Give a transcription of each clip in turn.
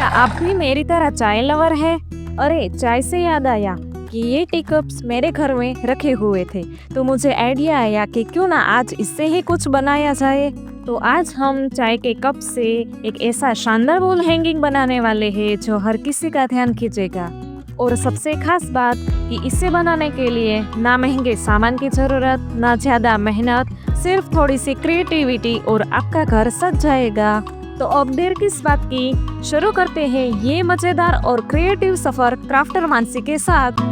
आप भी मेरी तरह चाय लवर है? अरे चाय से याद आया कि ये टी कप्स मेरे घर में रखे हुए थे, तो मुझे आइडिया आया कि क्यों ना आज इससे ही कुछ बनाया जाए। तो आज हम चाय के कप से एक ऐसा शानदार वॉल हैंगिंग बनाने वाले हैं जो हर किसी का ध्यान खींचेगा। और सबसे खास बात कि इसे बनाने के लिए ना महंगे सामान की जरूरत, ना ज्यादा मेहनत, सिर्फ थोड़ी सी क्रिएटिविटी और आपका घर सज जाएगा। तो अब देर किस बात की, शुरू करते हैं ये मजेदार और क्रिएटिव सफर क्राफ्टर मानसी के साथ।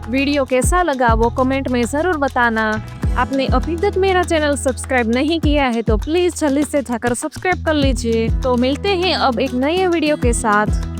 वीडियो कैसा लगा वो कमेंट में ज़रूर बताना। आपने अभी तक मेरा चैनल सब्सक्राइब नहीं किया है तो प्लीज़ जल्दी से जाकर सब्सक्राइब कर लीजिए। तो मिलते हैं अब एक नए वीडियो के साथ।